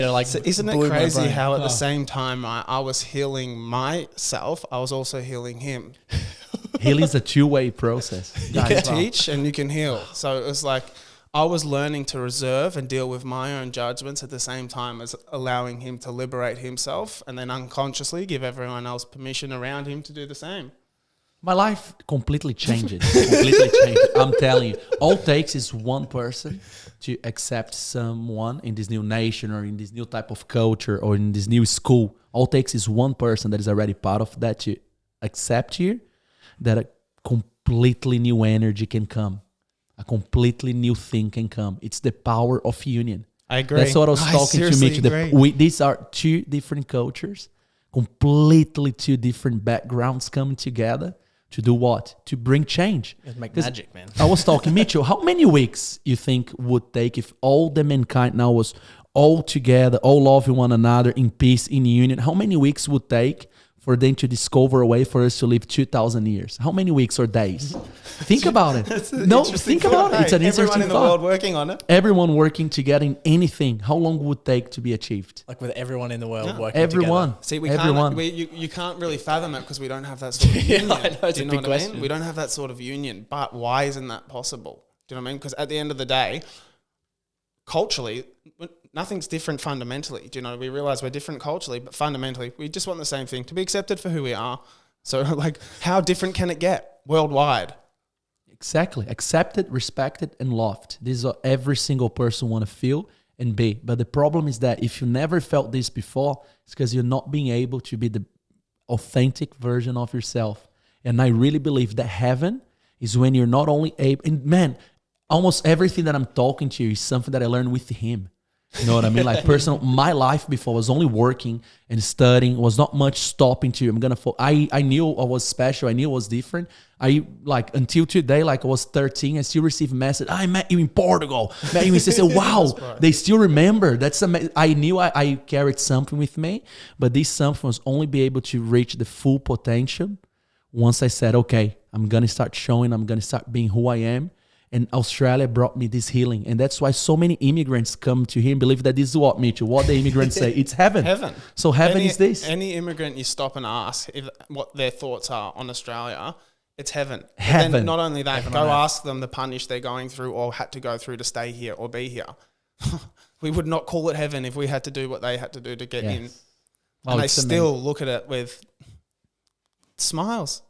like, So isn't it blew my crazy brain. how at the same time I was healing myself, I was also healing him. Healing is a two-way process. You can teach and you can heal. So it was like I was learning to reserve and deal with my own judgments at the same time as allowing him to liberate himself and then unconsciously give everyone else permission around him to do the same. My life completely changed. Completely changed. I'm telling you, all it takes is one person to accept someone in this new nation or in this new type of culture or in this new school. All it takes is one person that is already part of that to accept you, that a completely new energy can come. A completely new thing can come. It's the power of union. I agree. That's what I was talking to me. These are two different cultures, completely two different backgrounds coming together to do what? To bring change. Make magic, man. I was talking, Mitchell, how many weeks you think would take if all the mankind now was all together, all loving one another in peace, in union? How many weeks would take for them to discover a way for us to live 2,000 years? How many weeks or days? Think about it. No, think about it. It's an interesting Everyone in the thought. world working on it. Everyone working together in anything. How long would it take to be achieved? Like with everyone in the world working Everyone. together. See, Everyone. you can't really fathom it because we don't have that sort of union. I know, it's Do you a know big what I mean? question. We don't have that sort of union. But why isn't that possible? Do you know what I mean? Because at the end of the day, culturally, nothing's different fundamentally. Do you know? We realize we're different culturally, but fundamentally, we just want the same thing, to be accepted for who we are. So, like, how different can it get worldwide? Exactly. Accepted, respected, and loved. This is what every single person want to feel and be. But the problem is that if you never felt this before, it's because you're not being able to be the authentic version of yourself. And I really believe that heaven is when you're not only able... And man, almost everything that I'm talking to you is something that I learned with him. You know what I mean? Like personal, my life before was only working and studying, was not much stopping to, I knew I was special. I knew I was different. Until today, like I was 13, I still receive message. I met you in Portugal. Met you in Sicily. Wow. They still remember. That's amazing. I knew I carried something with me, but this something was only be able to reach the full potential once I said, okay, I'm going to start showing, I'm going to start being who I am. And Australia brought me this healing. And that's why so many immigrants come to here and believe that this is what, Mitchell, what the immigrants say. It's heaven. Heaven. So heaven is this. Any immigrant you stop and ask what their thoughts are on Australia, it's heaven. Heaven. Then not only that, go ask them the punish they're going through or had to go through to stay here or be here. We would not call it heaven if we had to do what they had to do to get in. Well, And they still look at it with smiles.